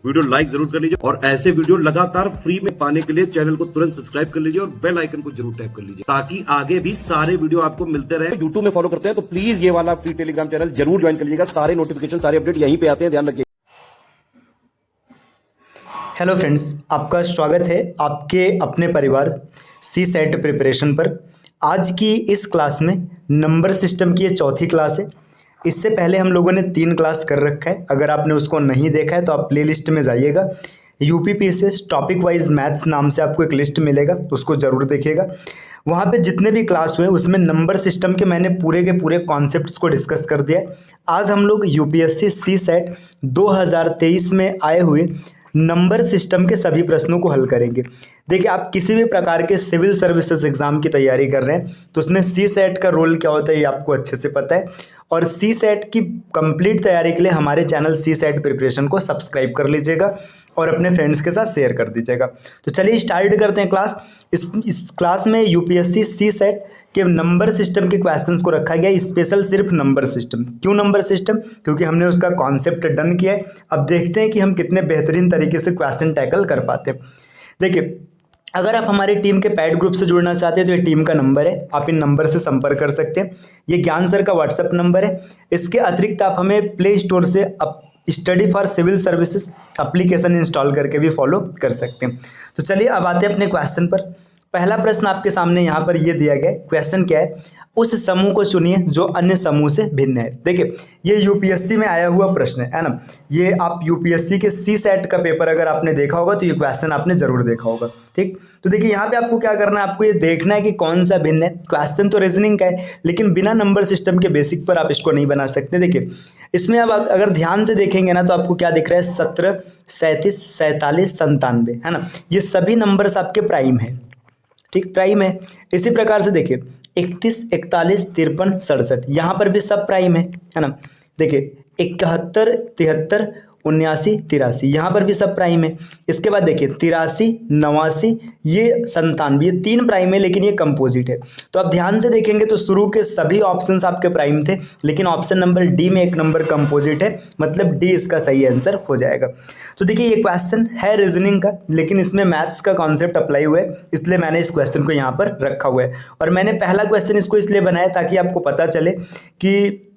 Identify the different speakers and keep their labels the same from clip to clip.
Speaker 1: Video like जरूर कर लीजिए और ऐसे वीडियो लगातार फ्री में पाने के लिए चैनल को तुरंत सब्सक्राइब कर लीजिए और बेल आइकन को जरूर टैप कर लीजिए ताकि आगे भी सारे वीडियो आपको मिलते रहे। यूट्यूब में फॉलो करते हैं तो प्लीज ये वाला फ्री टेलीग्राम चैनल जरूर ज्वाइन कर लीजिएगा। सारे नोटिफिकेशन सारे अपडेट यहीं पे आते हैं, ध्यान रखिए।
Speaker 2: हेलो फ्रेंड्स, आपका स्वागत है आपके अपने परिवार सी सेट प्रिपरेशन पर। आज की इस क्लास में नंबर सिस्टम की ये चौथी क्लास है। इससे पहले हम लोगों ने 3 क्लास कर रखा है। अगर आपने उसको नहीं देखा है तो आप प्लेलिस्ट में जाइएगा। यूपीपीएससी टॉपिक वाइज मैथ्स नाम से आपको एक लिस्ट मिलेगा, उसको ज़रूर देखिएगा। वहाँ पे जितने भी क्लास हुए उसमें नंबर सिस्टम के मैंने पूरे के पूरे कॉन्सेप्ट्स को डिस्कस कर दिया है। आज हम लोग यूपीएससी सी सेट 2023 में आए हुए नंबर सिस्टम के सभी प्रश्नों को हल करेंगे। देखिए, आप किसी भी प्रकार के सिविल सर्विसेज एग्जाम की तैयारी कर रहे हैं तो उसमें सी सेट का रोल क्या होता है ये आपको अच्छे से पता है। और सी सेट की कंप्लीट तैयारी के लिए हमारे चैनल सी सेट प्रिपरेशन को सब्सक्राइब कर लीजिएगा और अपने फ्रेंड्स के साथ शेयर कर दीजिएगा। तो चलिए स्टार्ट करते हैं क्लास। इस क्लास में यूपीएससी सी सेट के नंबर सिस्टम के क्वेश्चंस को रखा गया स्पेशल, सिर्फ नंबर सिस्टम। क्यों नंबर सिस्टम? क्योंकि हमने उसका कॉन्सेप्ट डन किया है। अब देखते हैं कि हम कितने बेहतरीन तरीके से क्वेश्चन टैकल कर पाते हैं। देखिए, अगर आप हमारी टीम के पैड ग्रुप से जुड़ना चाहते हैं तो ये टीम का नंबर है, आप इन नंबर से संपर्क कर सकते हैं। ये ज्ञान सर का व्हाट्सएप नंबर है। इसके अतिरिक्त आप हमें प्ले स्टोर से study for civil services application install करके भी फॉलो कर सकते हैं। तो चलिए अब आते हैं अपने क्वेश्चन पर। पहला प्रश्न आपके सामने यहाँ पर ये दिया गया है। क्वेश्चन क्या है? उस समूह को चुनिए जो अन्य समूह से भिन्न है। देखिए, ये यूपीएससी में आया हुआ प्रश्न है ना। ये आप यूपीएससी के सी सेट का पेपर अगर आपने देखा होगा तो ये क्वेश्चन आपने जरूर देखा होगा। ठीक, तो देखिए यहाँ पे आपको क्या करना है, आपको ये देखना है कि कौन सा भिन्न है। क्वेश्चन तो रीजनिंग का है लेकिन बिना नंबर सिस्टम के बेसिक पर आप इसको नहीं बना सकते। देखिए, इसमें अब अगर ध्यान से देखेंगे ना तो आपको क्या दिख रहा है? 17, 37, 47, 97 है ना। ये सभी नंबर्स आपके प्राइम है। ठीक, प्राइम है। इसी प्रकार से देखिए 31, 41, 53, 67 यहाँ पर भी सब प्राइम है ना। देखिए 71, 73, 79, 83 यहाँ पर भी सब प्राइम है। इसके बाद देखिए 83, 89, ये 97, ये 3 प्राइम है लेकिन ये कंपोजिट है। तो आप ध्यान से देखेंगे तो शुरू के सभी ऑप्शंस आपके प्राइम थे लेकिन ऑप्शन नंबर डी में एक नंबर कंपोजिट है, मतलब डी इसका सही आंसर हो जाएगा। तो देखिए ये क्वेश्चन है रीजनिंग का लेकिन इसमें मैथ्स का कॉन्सेप्ट अप्लाई हुआ है, इसलिए मैंने इस क्वेश्चन को यहाँ पर रखा हुआ है। और मैंने पहला क्वेश्चन इसको इसलिए बनाया ताकि आपको पता चले कि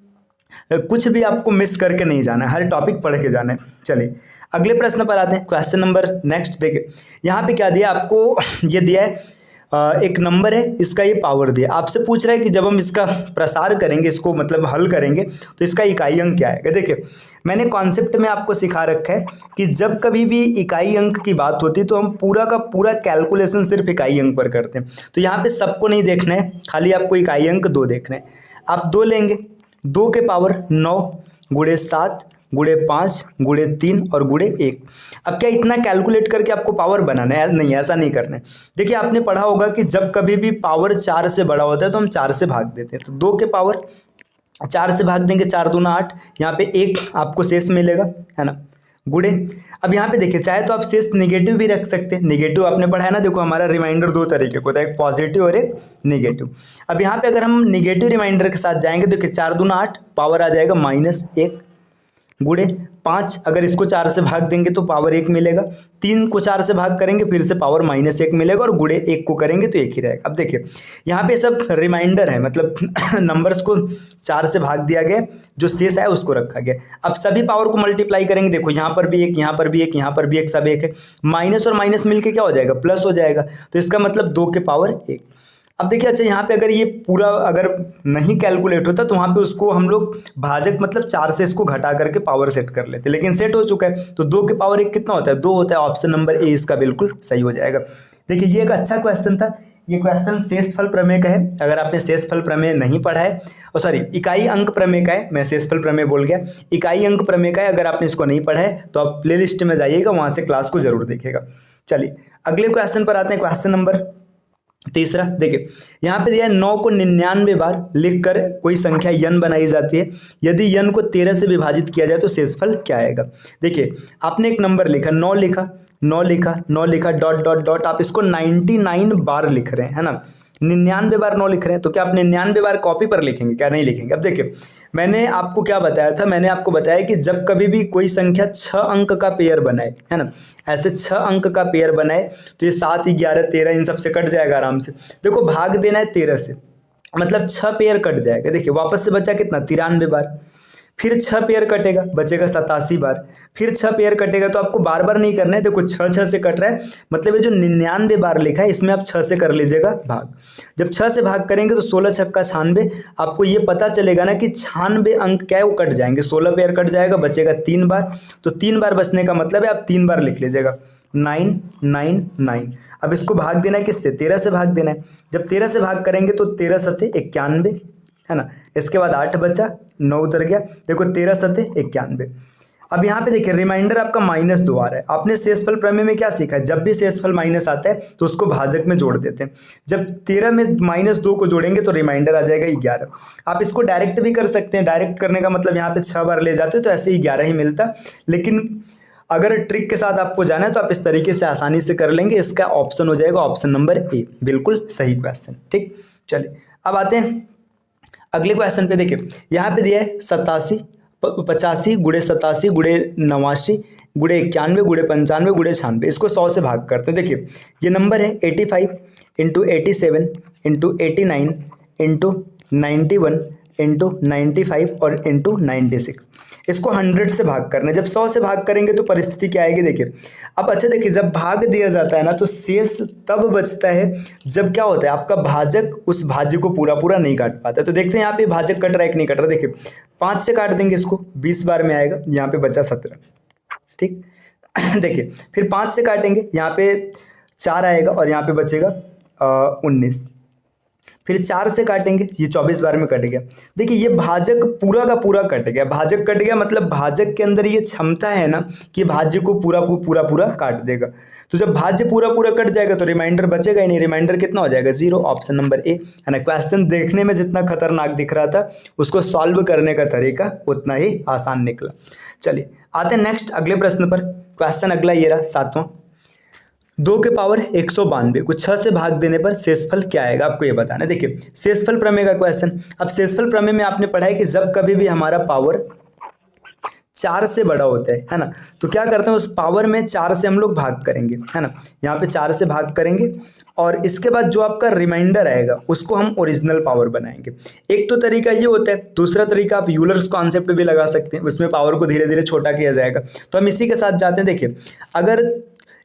Speaker 2: कुछ भी आपको मिस करके नहीं जाना है, हर टॉपिक पढ़ के जाना है। चलिए अगले प्रश्न पर आते हैं। क्वेश्चन नंबर नेक्स्ट देखिए, यहाँ पे क्या दिया आपको? ये दिया है एक नंबर है, इसका ये पावर दिया। आपसे पूछ रहा है कि जब हम इसका प्रसार करेंगे, इसको मतलब हल करेंगे तो इसका इकाई अंक क्या है। देखिए मैंने कॉन्सेप्ट में आपको सिखा रखा है कि जब कभी भी इकाई अंक की बात होती है तो हम पूरा का पूरा कैलकुलेशन सिर्फ इकाई अंक पर करते हैं। तो यहाँ पे सबको नहीं देखना है, खाली आपको इकाई अंक 2 देखना है। आप 2 लेंगे, 2 के पावर 9 गुणे 7 गुणे 5 गुणे 3 और गुणे 1। अब क्या इतना कैलकुलेट करके आपको पावर बनाना है? नहीं, ऐसा नहीं करना है। देखिए आपने पढ़ा होगा कि जब कभी भी पावर 4 से बड़ा होता है तो हम 4 से भाग देते हैं। तो 2 के पावर 4 से भाग देंगे, 4 दूना 8, यहाँ पे 1 आपको शेष मिलेगा है ना, गुणे। अब यहाँ पे देखिए चाहे तो आप शेष नेगेटिव भी रख सकते हैं। नेगेटिव आपने पढ़ा है ना, देखो हमारा रिमाइंडर 2 तरीके का होता है, एक पॉजिटिव और एक नेगेटिव। अब यहाँ पे अगर हम नेगेटिव रिमाइंडर के साथ जाएंगे तो 4 दूना 8, पावर आ जाएगा -1 गुणे 5। अगर इसको 4 से भाग देंगे तो पावर 1 मिलेगा। 3 को 4 से भाग करेंगे फिर से पावर -1 मिलेगा और गुणे 1 को करेंगे तो 1 ही रहेगा। अब देखिए यहाँ पे सब रिमाइंडर है, मतलब नंबर्स को 4 से भाग दिया गया, जो शेष है उसको रखा गया। अब सभी पावर को मल्टीप्लाई करेंगे, देखो यहाँ पर भी 1, यहाँ पर भी 1, यहाँ पर भी 1, सब 1 है। माइनस और माइनस मिलके क्या हो जाएगा? प्लस हो जाएगा। तो इसका मतलब 2 के पावर 1। अब देखिए अच्छा यहाँ पे अगर ये पूरा अगर नहीं कैलकुलेट होता तो वहाँ पे उसको हम लोग भाजक मतलब 4 से इसको घटा करके पावर सेट कर लेते, लेकिन सेट हो चुका है। तो 2 के पावर 1 कितना होता है? 2 होता है। ऑप्शन नंबर ए इसका बिल्कुल सही हो जाएगा। देखिए ये एक अच्छा क्वेश्चन था। ये क्वेश्चन शेषफल प्रमेय का है। अगर आपने शेषफल प्रमेय नहीं पढ़ा है, और सॉरी इकाई अंक प्रमेय का है, मैं शेषफल प्रमेय बोल गया, इकाई अंक प्रमेय का है। अगर आपने इसको नहीं पढ़ा है तो आप प्ले लिस्ट में जाइएगा, वहाँ से क्लास को जरूर देखिएगा। चलिए अगले क्वेश्चन पर आते हैं। क्वेश्चन नंबर तीसरा देखिए यहाँ पे दिया है 9 को 99 बार लिखकर कोई संख्या n बनाई जाती है। यदि n को 13 से विभाजित किया जाए तो शेषफल क्या आएगा। देखिए आपने एक नंबर लिखा, 9 लिखा, 9 लिखा, 9 लिखा, डॉट डॉट डॉट, आप इसको 99 बार लिख रहे हैं है ना। 99 बार 9 लिख रहे हैं तो क्या आप 99 बार कॉपी पर लिखेंगे? क्या नहीं लिखेंगे। अब देखिए मैंने आपको क्या बताया था, मैंने आपको बताया कि जब कभी भी कोई संख्या 6 अंक का पेयर बनाए, है ना, ऐसे 6 अंक का पेयर बनाए तो ये 7, 11, 13 इन सब से कट जाएगा आराम से। देखो भाग देना है 13 से, मतलब 6 पेयर कट जाएगा। देखिए वापस से बचा कितना, 93 बार। फिर 6 पेयर कटेगा, बचेगा 87 बार। फिर 6 पेयर कटेगा, तो आपको बार बार नहीं करना है। देखो 6 से कट रहा है, मतलब ये जो 99 बार लिखा है इसमें आप 6 से कर लीजिएगा भाग। जब 6 से भाग करेंगे तो 16 छक्का 96, आपको ये पता चलेगा ना कि 96 अंक क्या है वो कट जाएंगे। 16 पेयर कट जाएगा, बचेगा 3 बार, तो 3 बार बचने का मतलब है आप 3 बार लिख लीजिएगा 999। अब इसको भाग देना है किससे, 13 से भाग देना है। जब 13 से भाग करेंगे तो 13 सते 91, है ना। इसके बाद 8 बचा, 9 उतर गया। देखो 13 सते 91। अब यहाँ पे देखिए रिमाइंडर आपका -2 आ रहा है। आपने शेषफल प्रमेय में क्या सीखा है, जब भी शेषफल माइनस आता है तो उसको भाजक में जोड़ देते हैं। जब 13 में -2 को जोड़ेंगे तो रिमाइंडर आ जाएगा 11। आप इसको डायरेक्ट भी कर सकते हैं, डायरेक्ट करने का मतलब यहाँ पे 6 बार ले जाते हो तो ऐसे ही 11 ही मिलता। लेकिन अगर ट्रिक के साथ आपको जाना है तो आप इस तरीके से आसानी से कर लेंगे। इसका ऑप्शन हो जाएगा ऑप्शन नंबर ए, बिल्कुल सही क्वेश्चन। ठीक, चलिए अब आते हैं अगले क्वेश्चन पे। देखिए यहाँ पे दिया है 87, 85 गुणे 87 गुणे 89 गुणे 91 गुणे 95 गुणे 96। इसको 100 से भाग करते हैं। देखिए ये नंबर है 85 इंटू 87 इंटू 89 इंटू 91 इंटू 95 और इंटू 96। इसको 100 से भाग करना है। जब 100 से भाग करेंगे तो परिस्थिति क्या आएगी, देखिए अब अच्छा देखिए जब भाग दिया जाता है ना तो शेष तब बचता है जब क्या होता है, आपका भाजक उस भाज्य को पूरा पूरा नहीं काट पाता। तो देखते हैं यहाँ पे भाजक कट रहा है कि नहीं कट रहा। देखिए 5 से काट देंगे इसको, 20 बार में आएगा, यहाँ पे बचा 17। ठीक देखिए फिर 5 से काटेंगे, यहाँ पे 4 आएगा और यहाँ पे बचेगा 19। फिर 4 से काटेंगे, ये 24 बार में कट गया। देखिए ये भाजक पूरा का पूरा कट गया। भाजक कट गया मतलब भाजक के अंदर ये क्षमता है ना कि भाज्य को पूरा काट देगा। तो जब भाज्य पूरा पूरा कट जाएगा तो रिमाइंडर बचेगा ही नहीं। रिमाइंडर कितना हो जाएगा, 0। ऑप्शन नंबर ए, है ना। क्वेश्चन देखने में जितना खतरनाक दिख रहा था उसको सॉल्व करने का तरीका उतना ही आसान निकला। चलिए आते हैं नेक्स्ट अगले प्रश्न पर। क्वेश्चन अगला ये रहा 7वां। 2 के पावर 192 को 6 से भाग देने पर शेषफल क्या आएगा, आपको ये बताना है। देखिए शेषफल प्रमेय का क्वेश्चन। अब शेषफल प्रमेय में आपने पढ़ा है कि जब कभी भी हमारा पावर 4 से बड़ा होता है ना, तो क्या करते हैं उस पावर में 4 से हम लोग भाग करेंगे, है ना। यहाँ पे 4 से भाग करेंगे और इसके बाद जो आपका रिमाइंडर आएगा उसको हम ओरिजिनल पावर बनाएंगे। एक तो तरीका ये होता है, दूसरा तरीका आप यूलर्स कॉन्सेप्ट भी लगा सकते हैं, उसमें पावर को धीरे धीरे छोटा किया जाएगा। तो हम इसी के साथ जाते हैं। देखिए अगर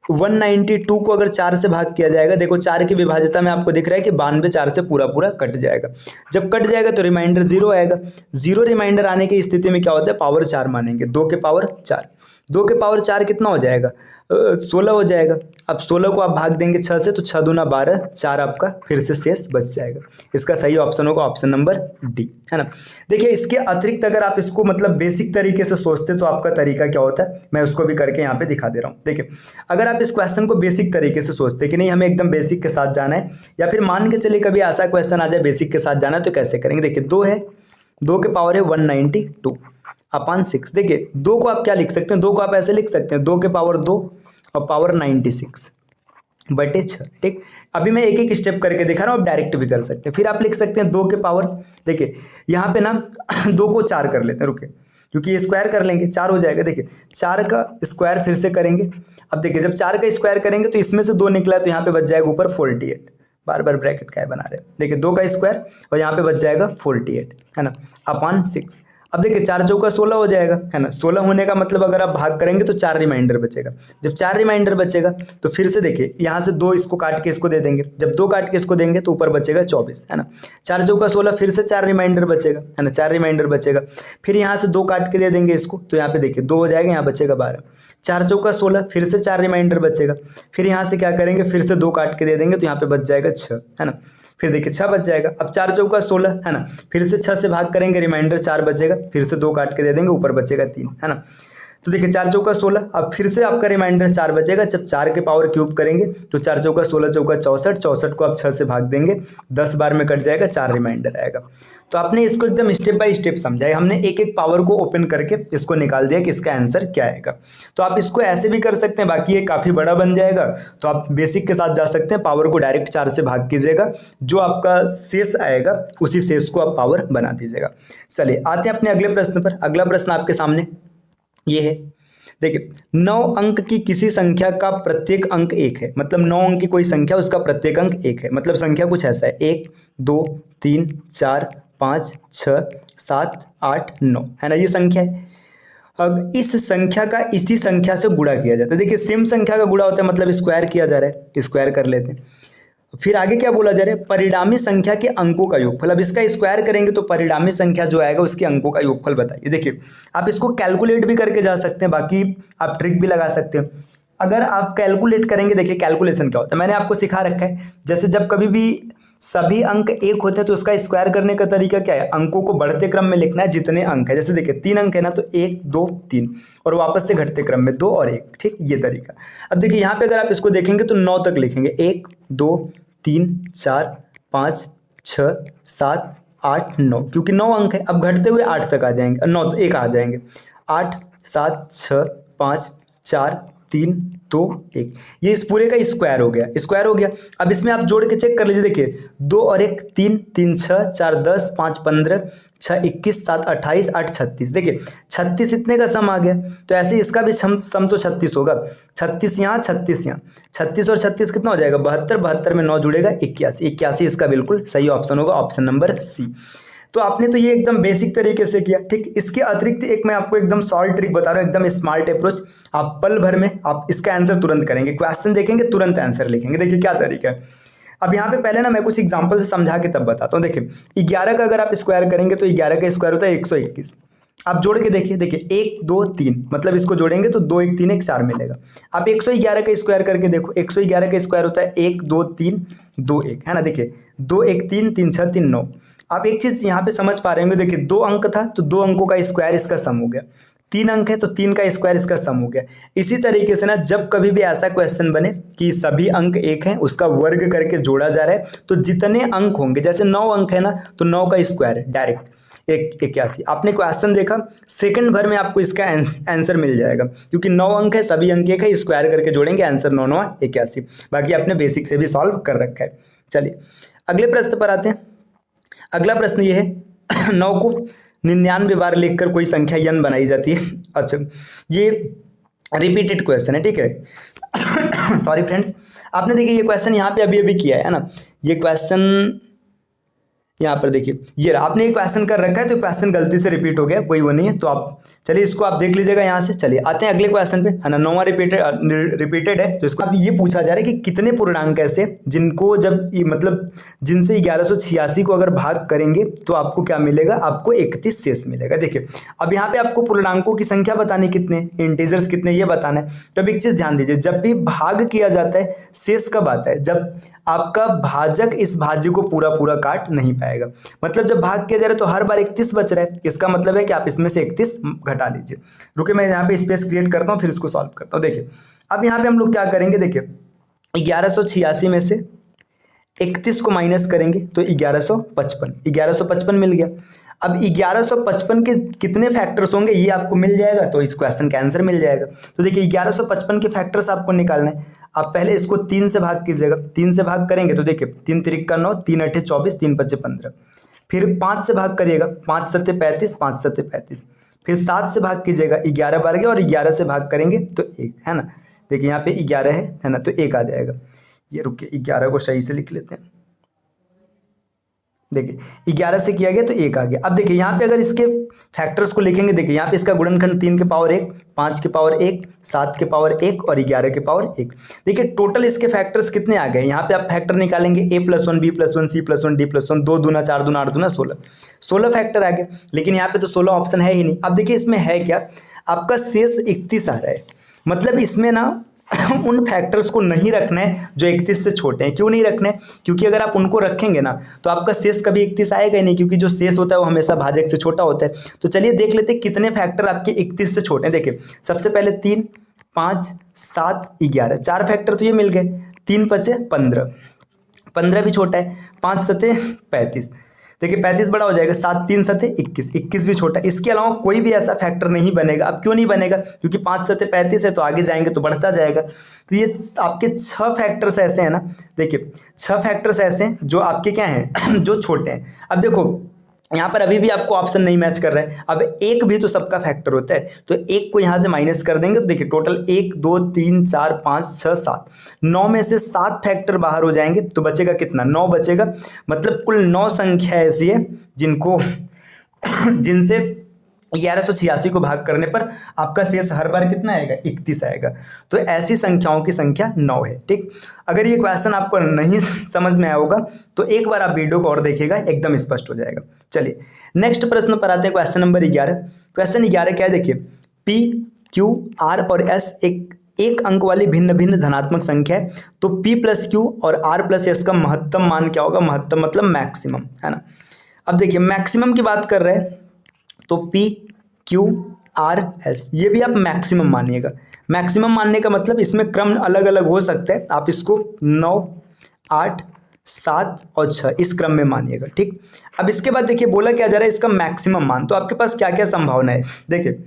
Speaker 2: 192 को अगर 4 से भाग किया जाएगा, देखो 4 की विभाज्यता में आपको दिख रहा है कि 92 4 से पूरा पूरा कट जाएगा। जब कट जाएगा तो रिमाइंडर 0 आएगा। 0 रिमाइंडर आने की स्थिति में क्या होता है, पावर 4 मानेंगे। 2 के पावर 4, 2 के पावर 4 कितना हो जाएगा, 16 हो जाएगा। अब 16 को आप भाग देंगे 6 से तो 6 दूना 12, 4 आपका फिर से शेष बच जाएगा। इसका सही ऑप्शन होगा ऑप्शन नंबर डी, है ना। देखिए इसके अतिरिक्त अगर आप इसको मतलब बेसिक तरीके से सोचते तो आपका तरीका क्या होता है, मैं उसको भी करके यहाँ पे दिखा दे रहा हूँ। देखिए अगर आप इस क्वेश्चन को बेसिक तरीके से सोचते कि नहीं हमें एकदम बेसिक के साथ जाना है, या फिर मान के चलिए कभी ऐसा क्वेश्चन आ जाए बेसिक के साथ जाना है, तो कैसे करेंगे। देखिए 2 है, 2 के पावर है 192 अपॉन 6। देखिए 2 को आप क्या लिख सकते हैं, 2 को आप ऐसे लिख सकते हैं 2 के पावर 2 और पावर 96 बटे 6। ठीक, अभी मैं एक एक स्टेप करके दिखा रहा हूँ, आप डायरेक्ट भी कर सकते हैं। फिर आप लिख सकते हैं 2 के पावर, देखिए यहाँ पे ना 2 को 4 कर लेते हैं, रुके, क्योंकि ये स्क्वायर कर लेंगे 4 हो जाएगा। देखिए 4 का स्क्वायर फिर से करेंगे। अब देखिए जब 4 का स्क्वायर करेंगे तो इसमें से 2 निकला है तो यहाँ पे बच जाएगा ऊपर 48। बार बार ब्रैकेट क्या बना रहे हैं, देखिए 2 का स्क्वायर और यहाँ पे बच जाएगा 48, है ना, अपॉन 6। अब देखिए 4 चौका 16 हो जाएगा, है ना। 16 होने का मतलब अगर आप भाग करेंगे तो 4 रिमाइंडर बचेगा। जब 4 रिमाइंडर बचेगा तो फिर से देखिए यहाँ से 2 इसको काट के इसको दे देंगे। जब 2 काट के इसको देंगे तो ऊपर बचेगा 24, है ना। 4 चौका 16, फिर से 4 रिमाइंडर बचेगा, है ना, 4 रिमाइंडर बचेगा। फिर यहाँ से 2 काट के दे देंगे इसको, तो यहाँ पे देखिए 2 हो जाएगा, यहाँ बचेगा 12। 4 चौका 16, फिर से 4 रिमाइंडर बचेगा। फिर यहाँ से क्या करेंगे, फिर से 2 काट के दे देंगे तो यहाँ पे बच जाएगा 6, है ना। फिर देखिए 6 बच जाएगा। अब 4 चौका 16, है ना, फिर से 6 से भाग करेंगे, रिमाइंडर 4 बचेगा, फिर से 2 काट के दे देंगे, ऊपर बचेगा 3, है ना। तो देखिए 4 चौका 16, अब फिर से आपका रिमाइंडर 4 बचेगा। जब 4 के पावर क्यूब करेंगे तो 4 चौका 16 चौका 64, 64 को आप 6 से भाग देंगे, 10 बार में कट जाएगा, 4 रिमाइंडर आएगा। तो आपने इसको एकदम स्टेप बाय स्टेप समझा है, हमने एक एक पावर को ओपन करके इसको निकाल दिया कि इसका आंसर क्या आएगा। तो आप इसको ऐसे भी कर सकते हैं, बाकी ये काफ़ी बड़ा बन जाएगा, तो आप बेसिक के साथ जा सकते हैं, पावर को डायरेक्ट 4 से भाग कीजिएगा, जो आपका शेष आएगा उसी शेष को आप पावर बना दीजिएगा। चलिए आते हैं अपने अगले प्रश्न पर। अगला प्रश्न आपके सामने ये है, देखिए 9 अंक की किसी संख्या का प्रत्येक अंक 1 है, मतलब 9 अंक की कोई संख्या उसका प्रत्येक अंक 1 है, मतलब संख्या कुछ ऐसा है 1 2 3 4 5 6 7 8 9, है ना, ये संख्या है। अब इस संख्या का इसी संख्या से गुणा किया जाता है। देखिए सेम संख्या का गुणा होता है, मतलब स्क्वायर किया जा रहा है, स्क्वायर कर लेते हैं। फिर आगे क्या बोला जा रहा है, परिणामी संख्या के अंकों का योगफल। अब इसका स्क्वायर करेंगे तो परिणामी संख्या जो आएगा उसके अंकों का योगफल बताइए। देखिए आप इसको कैलकुलेट भी करके जा सकते हैं, बाकी आप ट्रिक भी लगा सकते हैं। अगर आप कैलकुलेट करेंगे, देखिए कैलकुलेशन क्या होता है मैंने आपको सिखा रखा है। जैसे जब कभी भी सभी अंक 1 होते हैं तो उसका स्क्वायर करने का तरीका क्या है, अंकों को बढ़ते क्रम में लिखना है जितने अंक है। जैसे देखिए 3 अंक है ना, तो 1 2 3 और वापस से घटते क्रम में 2 और 1, ठीक, ये तरीका। अब देखिए यहाँ पे अगर आप इसको देखेंगे तो 9 तक लिखेंगे, 1 2 3 4 5 6 7 8 9, क्योंकि 9 अंक है। अब घटते हुए 8 तक आ जाएंगे, 9 तो 1 आ जाएंगे, 8 7 6 5 4 3 2 1, ये इस पूरे का स्क्वायर हो गया, स्क्वायर हो गया। अब इसमें आप जोड़ के चेक कर लीजिए, देखिए 2 और 1 3 3 6 4 10 5 15 6 21 7 28 8 36, देखिए 36 इतने का सम आ गया। तो ऐसे इसका भी सम तो 36 होगा, 36 यहाँ 36 यहाँ, 36 और 36 कितना हो जाएगा 72, 72 में 9 जुड़ेगा 81, 81 इसका बिल्कुल सही ऑप्शन होगा, ऑप्शन नंबर सी। तो आपने तो ये एकदम बेसिक तरीके से किया, ठीक। इसके अतिरिक्त एक मैं आपको एकदम सॉल्व ट्रिक बता रहा हूँ, एकदम स्मार्ट अप्रोच। आप पल भर में आप इसका आंसर तुरंत करेंगे, क्वेश्चन देखेंगे तुरंत आंसर लिखेंगे। देखिए क्या तरीका है। अब यहाँ पे पहले ना मैं कुछ एग्जांपल से समझा के तब बताता हूँ। देखिए 11 का अगर आप स्क्वायर करेंगे तो 11 का स्क्वायर होता है 121। आप जोड़ के देखिए, देखिए 1 2 3, मतलब इसको जोड़ेंगे तो 2 1 3 1 4 मिलेगा। आप 111 का स्क्वायर करके देखो, 111 का स्क्वायर होता है 1 2 3 2 1, है ना। देखिए 2 1 3 3 6 3 9। आप एक चीज़ यहाँ पे समझ पा रहे होंगे, देखिए 2 अंक था तो 2 अंकों का स्क्वायर इसका सम हो गया, 3 अंक है तो 3 का स्क्वायर इसका सम हो गया। इसी तरीके से ना जब कभी भी ऐसा क्वेश्चन बने कि सभी अंक 1 हैं, उसका वर्ग करके जोड़ा जा रहा है, तो जितने अंक होंगे, जैसे 9 अंक है ना तो 9 का स्क्वायर डायरेक्ट 81। आपने क्वेश्चन देखा, सेकंड भर में आपको इसका आंसर मिल जाएगा, क्योंकि 9 अंक है, सभी अंक 1 है, स्क्वायर करके जोड़ेंगे, आंसर 9 9 81। बाकी आपने बेसिक से भी सॉल्व कर रखा है। चलिए अगले प्रश्न पर आते हैं। अगला प्रश्न ये है 9 को 99 बार लिखकर कोई संख्या n बनाई जाती है। अच्छा, ये रिपीटेड क्वेश्चन है, ठीक है। सॉरी फ्रेंड्स, आपने देखिए ये क्वेश्चन यहाँ पे अभी अभी किया है ना, ये क्वेश्चन यहाँ पर देखिए, ये आपने एक क्वेश्चन कर रखा है तो क्वेश्चन गलती से रिपीट हो गया, कोई वो नहीं है। तो आप चलिए इसको आप देख लीजिएगा यहाँ से। चलिए आते हैं अगले क्वेश्चन पे, है ना, 9वां रिपीटेड है। तो इसको अब ये पूछा जा रहा है कि कितने पूर्णांक ऐसे जिनको जब मतलब जिनसे 1186 को अगर भाग करेंगे तो आपको क्या मिलेगा, आपको 31 शेष मिलेगा। देखिए अब यहाँ पे आपको पूर्णांकों की संख्या बतानी, कितने इंटीजर्स कितने ये बताना है। तो अब एक चीज़ ध्यान दीजिए, जब भी भाग किया जाता है शेष कब आता है, जब आपका भाजक इस भाज्य को पूरा पूरा काट नहीं पाएगा। मतलब जब भाग किया जा रहा है तो हर बार 31 बच रहा है, इसका मतलब है कि आप इसमें से 31 घटा लीजिए। रुके मैं यहाँ पे स्पेस क्रिएट करता हूँ, फिर इसको सॉल्व करता हूँ। देखिए अब यहाँ पे हम लोग क्या करेंगे, देखिए 1186 में से 31 को माइनस करेंगे तो 1155 मिल गया। अब 1155 के कितने फैक्टर्स होंगे ये आपको मिल जाएगा, तो इस क्वेश्चन का आंसर मिल जाएगा। तो देखिए 1155 के फैक्टर्स आपको निकालना है। आप पहले इसको 3 से भाग कीजिएगा, 3 से भाग करेंगे तो देखिए 3 तिरिक का 9, 3 अठे 24, 3 पच्चे 15। फिर 5 से भाग करिएगा, 5 सत्ते 35, 5 सत्ते 35। फिर 7 से भाग कीजिएगा, 11 बार गया, और 11 से भाग करेंगे तो 1, है ना। देखिए यहाँ पे 11 है ना, तो 1 आ जाएगा। ये रुकिए 11 को सही से लिख लेते हैं। देखिए 11 से किया गया तो 1 आ गया। अब देखिए यहाँ पे अगर इसके फैक्टर्स को लिखेंगे, देखिए यहाँ पे इसका गुणनखंड 3 के पावर 1, 5 के पावर 1, 7 के पावर 1 और 11 के पावर 1। देखिए टोटल इसके फैक्टर्स कितने आ गए। यहाँ पे आप फैक्टर निकालेंगे a+1 b+1 c+1 d+1, 2 दूना 4 दूना 8 दूना 16 फैक्टर आ गए। लेकिन यहाँ पे तो 16 ऑप्शन है ही नहीं। अब देखिए इसमें है क्या, आपका शेष 31 आ रहा है, मतलब इसमें ना उन फैक्टर्स को नहीं रखना है जो 31 से छोटे हैं। क्यों नहीं रखना है? क्योंकि अगर आप उनको रखेंगे ना तो आपका शेष कभी 31 आएगा ही नहीं, क्योंकि जो शेष होता है वो हमेशा भाजक से छोटा होता है। तो चलिए देख लेते हैं कितने फैक्टर आपके 31 से छोटे हैं। देखिए सबसे पहले 3, 5, 7, 11, 4 फैक्टर तो ये मिल गए। 3 बचे 15, 15 भी छोटा है। 5 सते 35, देखिए 35 बड़ा हो जाएगा। 7 3 सते 21, 21 भी छोटा है। इसके अलावा कोई भी ऐसा फैक्टर नहीं बनेगा। अब क्यों नहीं बनेगा? क्योंकि 5 सते 35 है, तो आगे जाएंगे तो बढ़ता जाएगा। तो ये आपके 6 फैक्टर्स ऐसे हैं ना, देखिए 6 फैक्टर्स ऐसे हैं जो आपके क्या हैं जो छोटे हैं। अब देखो यहाँ पर अभी भी आपको ऑप्शन नहीं मैच कर रहा है। अब एक भी तो सबका फैक्टर होता है, तो एक को यहाँ से माइनस कर देंगे तो देखिए टोटल 1 2 3 4 5 6 7, 9 में से 7 फैक्टर बाहर हो जाएंगे तो बचेगा कितना? 9 बचेगा। मतलब कुल 9 संख्या ऐसी है जिनको जिनसे 1186 को भाग करने पर आपका शेष हर बार कितना आएगा? 31 आएगा। तो ऐसी संख्याओं की संख्या 9 है। ठीक, अगर ये क्वेश्चन आपको नहीं समझ में आया होगा तो एक बार आप वीडियो को और देखिएगा, एकदम स्पष्ट हो जाएगा। चलिए नेक्स्ट प्रश्न पर आते हैं, क्वेश्चन नंबर 11। क्वेश्चन 11 क्या है? देखिए P, Q, R और S एक अंक वाली भिन्न भिन्न धनात्मक संख्या है, तो P प्लस Q और R प्लस S का महत्तम मान क्या होगा? महत्तम मतलब मैक्सिमम, है ना। अब देखिए मैक्सिमम की बात कर रहे हैं तो P, Q, R, S ये भी आप मैक्सिमम मानिएगा। मैक्सिमम मानने का मतलब इसमें क्रम अलग अलग हो सकता है, आप इसको 9, 8, 7 और 6 इस क्रम में मानिएगा। ठीक, अब इसके बाद देखिए बोला क्या जा रहा है इसका मैक्सिमम मान। तो आपके पास क्या क्या संभावना है? देखिए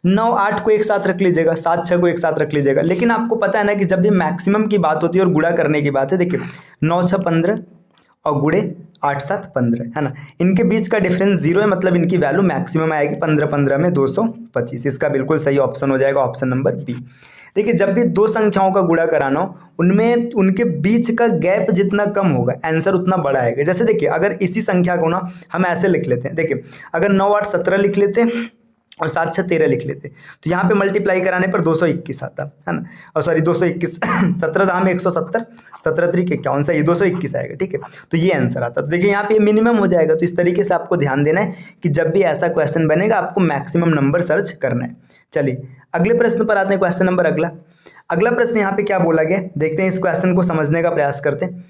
Speaker 2: 9, 8 को एक साथ रख लीजिएगा, 7, 6 को एक साथ रख लीजिएगा। लेकिन आपको पता है ना कि जब भी मैक्सिमम की बात होती है और गुणा करने की बात है, देखिए 9 6 15 और गुणे 8 7 15, है ना। इनके बीच का डिफरेंस 0 है, मतलब इनकी वैल्यू मैक्सिमम आएगी। 15 15 में 225, इसका बिल्कुल सही ऑप्शन हो जाएगा ऑप्शन नंबर बी। देखिए जब भी दो संख्याओं का गुणा कराना हो उनमें उनके बीच का गैप जितना कम होगा आंसर उतना बड़ा आएगा। जैसे देखिए अगर इसी संख्या को ना हम ऐसे लिख लेते हैं, देखिए अगर 9 8 17 लिख लेते हैं और 7 6 13 लिख लेते तो यहाँ पे मल्टीप्लाई कराने पर 221 आता, है ना। और सॉरी 221 17 दाम 170, 17 3 51 सही 221 आएगा। ठीक है, तो ये आंसर आता। तो देखिए यहाँ पे मिनिमम हो जाएगा। तो इस तरीके से आपको ध्यान देना है कि जब भी ऐसा क्वेश्चन बनेगा आपको मैक्सिमम नंबर सर्च करना है। चलिए अगले प्रश्न पर आते हैं, क्वेश्चन नंबर अगला प्रश्न यहाँ पे क्या बोला गया, देखते हैं। इस क्वेश्चन को समझने का प्रयास करते हैं।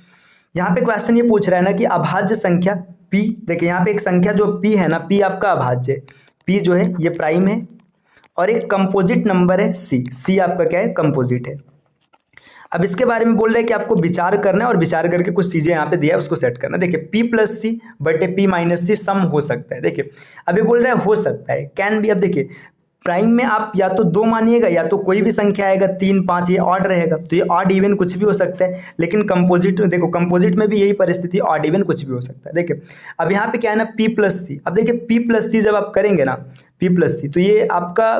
Speaker 2: यहाँ पे क्वेश्चन ये पूछ रहा है ना कि अभाज्य संख्या P, देखिए यहाँ पे एक संख्या जो P है ना, P आपका अभाज्य है। P जो है ये प्राइम है और एक कंपोजिट नंबर है C आपका क्या है? कंपोजिट है। अब इसके बारे में बोल रहे हैं कि आपको विचार करना है और विचार करके कुछ चीजें यहाँ पे दिया है उसको सेट करना है। देखिए P प्लस C बटे P माइनस C सम हो सकता है। देखिए अब ये बोल रहा है हो सकता है, कैन भी। अब देखिए प्राइम में आप या तो 2 मानिएगा या तो कोई भी संख्या आएगा 3 5, ये ऑड रहेगा। तो ये ऑड इवन कुछ भी हो सकता है। लेकिन कंपोजिट में देखो, कंपोजिट में भी यही परिस्थिति, ऑड इवन कुछ भी हो सकता है। देखिए अब यहाँ पे क्या है ना P प्लस C। अब देखिए P प्लस C जब आप करेंगे ना P प्लस C तो ये आपका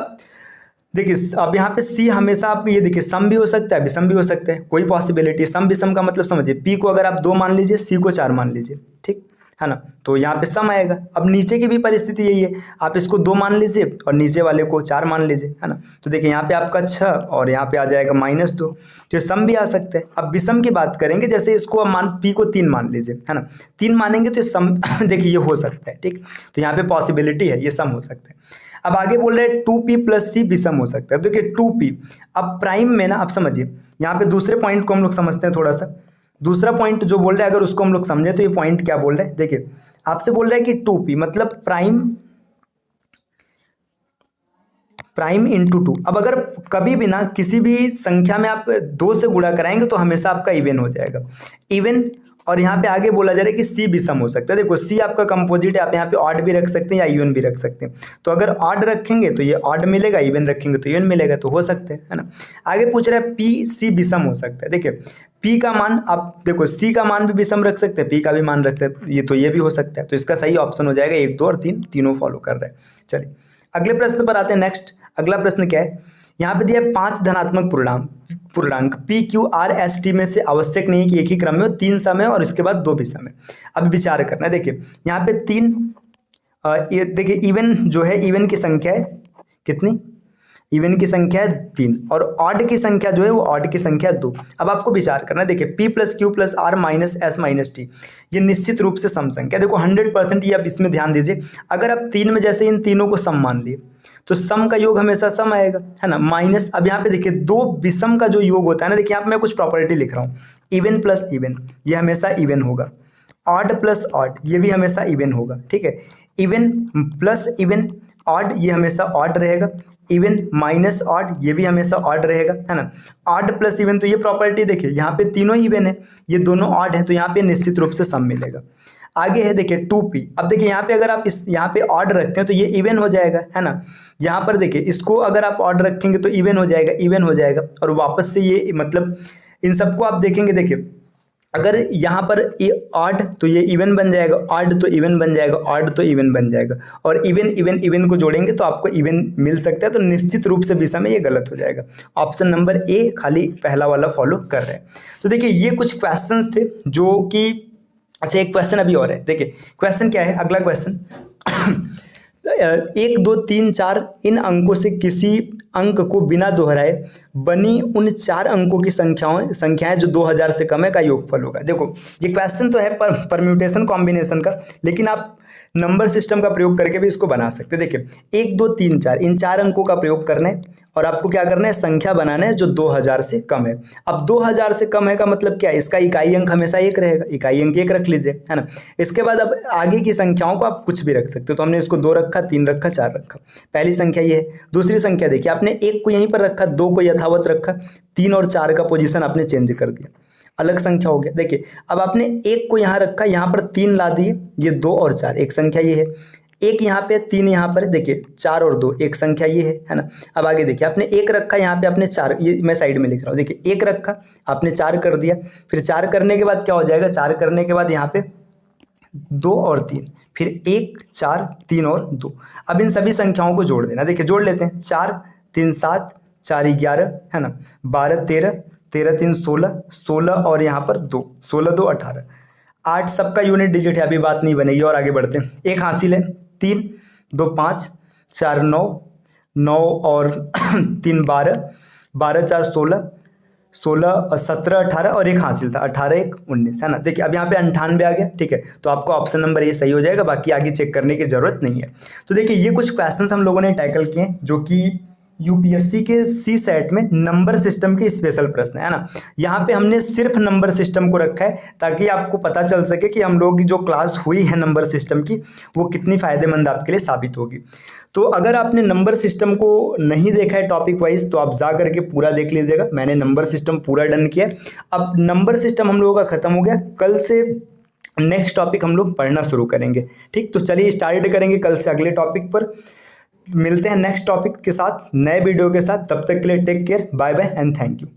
Speaker 2: देखिए अब यहाँ पे C हमेशा आपको ये देखिए सम भी हो सकता है विषम भी हो सकता है, कोई पॉसिबिलिटी। सम विषम का मतलब समझिए P को अगर आप 2 मान लीजिए C को 4 मान लीजिए, ठीक है ना, तो यहाँ पे सम आएगा। अब नीचे की भी परिस्थिति यही है, आप इसको 2 मान लीजिए और नीचे वाले को 4 मान लीजिए, है ना। तो देखिए यहाँ पे आपका 6 और यहाँ पे आ जाएगा -2, तो ये सम भी आ सकता है। अब विषम की बात करेंगे, जैसे इसको अब P को 3 मान लीजिए, है ना, 3 मानेंगे तो ये सम देखिए ये हो सकता है, ठीक। तो यहाँ पे पॉसिबिलिटी है, ये सम हो सकता है। अब आगे बोल रहे हैं 2P प्लस C विषम हो सकता है। देखिए 2P अब प्राइम में ना, आप समझिए यहाँ पे दूसरे पॉइंट को हम लोग समझते हैं थोड़ा सा। दूसरा पॉइंट जो बोल रहा है अगर उसको हम लोग समझे तो ये पॉइंट क्या बोल रहे हैं, देखिए आपसे बोल रहा है कि 2P मतलब प्राइम इंटू 2। अब अगर कभी भी ना किसी भी संख्या में आप 2 से गुणा कराएंगे तो हमेशा आपका इवन हो जाएगा, इवन। और यहाँ पे आगे बोला जा रहा है कि C विषम हो सकता है। देखो C आपका कंपोजिट है, आप यहाँ पे ऑड भी रख सकते हैं या इवन भी रख सकते हैं। तो अगर ऑड रखेंगे तो ये ऑड मिलेगा, इवन रखेंगे तो इवन मिलेगा, तो हो सकते हैं, है ना। आगे पूछ रहा है P C विषम हो सकता है। देखिए P का मान आप देखो C का मान भी विषम रख सकते हैं, P का भी मान रख सकते हैं, ये तो ये भी हो सकता है। तो इसका सही ऑप्शन हो जाएगा 1 2 और 3, तीनों फॉलो कर रहे हैं। चलिए अगले प्रश्न पर आते हैं। नेक्स्ट अगला प्रश्न क्या है, यहाँ पे दिया 5 धनात्मक पूर्णांक P Q R S T में से आवश्यक नहीं कि एक ही क्रम में हो, 3 सम है और इसके बाद 2 विषम है। अब विचार करना है। देखिए यहाँ पे 3 ये देखिए इवन जो है, इवन की संख्या है कितनी, इवन की संख्या है 3 और ऑड की संख्या जो है वो ऑड की संख्या 2। अब आपको विचार करना है। देखिए P plus Q plus R minus S minus T ये निश्चित रूप से सम संख्या। देखो 100% ये आप इसमें ध्यान दीजिए। अगर आप 3 में जैसे इन तीनों को सम मान लिए तो सम का योग हमेशा सम आएगा, है ना। माइनस, अब यहाँ पे देखिए दो विषम का जो योग होता है ना, देखिए यहाँ पे मैं कुछ प्रॉपर्टी लिख रहा हूँ, इवन प्लस इवन ये हमेशा इवन होगा, ऑड प्लस ऑड ये भी हमेशा इवन होगा, ठीक है। इवन प्लस इवन ऑड ये हमेशा ऑड रहेगा, इवन माइनस ऑड ये भी हमेशा ऑड रहेगा, है ना। ऑड प्लस इवन, तो ये प्रॉपर्टी देखिए यहाँ पे तीनों इवन है, ये दोनों ऑड है, तो यहाँ पे निश्चित रूप से सम मिलेगा। आगे है देखिए 2p, अब देखिए यहाँ पे अगर आप इस यहाँ पे ऑड रखते हैं तो ये इवन हो जाएगा, है ना। यहाँ पर देखिए इसको अगर आप ऑड रखेंगे तो इवन हो जाएगा, इवन हो जाएगा, और वापस से ये मतलब इन सबको आप देखेंगे, देखिए अगर यहाँ पर ये ऑड तो ये इवन बन जाएगा, ऑड तो इवन बन जाएगा, ऑड तो इवन बन जाएगा, और इवन इवन इवन को जोड़ेंगे तो आपको इवन मिल सकता है, तो निश्चित रूप से विषम में ये गलत हो जाएगा। ऑप्शन नंबर ए खाली पहला वाला फॉलो कर रहे हैं। तो देखिए ये कुछ क्वेश्चंस थे जो कि, अच्छा एक क्वेश्चन अभी और है, देखिए क्वेश्चन क्या है, अगला क्वेश्चन 1 2 3 4 इन अंकों से किसी अंक को बिना दोहराए बनी उन 4 अंकों की संख्याएं जो 2000 से कम है का योगफल होगा। देखो ये क्वेश्चन तो है परम्यूटेशन कॉम्बिनेशन का, लेकिन आप नंबर सिस्टम का प्रयोग करके भी इसको बना सकते हैं। देखिए 1 2 3 4 इन 4 अंकों का प्रयोग करना है और आपको क्या करना है, संख्या बनाना है जो 2000 से कम है। अब 2000 से कम है का मतलब क्या है, इसका इकाई अंक हमेशा 1 रहेगा, इकाई अंक 1 रख लीजिए, है ना। इसके बाद अब आगे की संख्याओं को आप कुछ भी रख सकते हो, तो हमने इसको 2 रखा, 3 रखा, 4 रखा, पहली संख्या ये है। दूसरी संख्या देखिए आपने 1 को यहीं पर रखा, 2 को यथावत रखा, 3 और 4 का पोजीशन आपने चेंज कर दिया, अलग संख्या हो गया। देखिए अब आपने 1 को यहाँ रखा, यहाँ पर 3 ला दिए, ये 2 और 4 एक संख्या ये है, 1 यहाँ पे 3 यहाँ पर, देखिए 4 और 2 एक संख्या ये है ना। अब आगे देखिए आपने 1 रखा, यहाँ पे आपने 4, ये मैं साइड में लिख रहा हूँ, देखिए 1 रखा आपने 4 कर दिया, फिर 4 करने के बाद क्या हो जाएगा, 4 करने के बाद यहाँ पे 2 और 3, फिर 1 4 3 और 2। अब इन सभी संख्याओं को जोड़ देना, देखिए जोड़ लेते हैं, 4 3 7 4 11, है ना, 12 13 13 3 16 16 और यहाँ पर 2 16 2 18 8 सबका यूनिट डिजिट है, अभी बात नहीं बनेगी। और आगे बढ़ते हैं, एक हासिल है, 3 2 5 4 9 9 और 3 12 12 4 16 16 17 18 और एक हासिल था, 18 1 19, है ना। देखिए अब यहाँ पे 98 आ गया, ठीक है, तो आपको ऑप्शन नंबर ये सही हो जाएगा, बाकी आगे चेक करने की जरूरत नहीं है। तो देखिए ये कुछ क्वेश्चंस हम लोगों ने टैकल किए जो कि यूपीएससी के सी सेट में नंबर सिस्टम के स्पेशल प्रश्न है ना। यहाँ पे हमने सिर्फ नंबर सिस्टम को रखा है ताकि आपको पता चल सके कि हम लोग की जो क्लास हुई है नंबर सिस्टम की वो कितनी फ़ायदेमंद आपके लिए साबित होगी। तो अगर आपने नंबर सिस्टम को नहीं देखा है टॉपिक वाइज तो आप जा करके पूरा देख लीजिएगा, मैंने नंबर सिस्टम पूरा डन किया। अब नंबर सिस्टम हम लोगों का ख़त्म हो गया, कल से नेक्स्ट टॉपिक हम लोग पढ़ना शुरू करेंगे, ठीक। तो चलिए स्टार्ट करेंगे कल से अगले टॉपिक पर, मिलते हैं नेक्स्ट टॉपिक के साथ, नए वीडियो के साथ। तब तक के लिए take care, bye bye and thank you.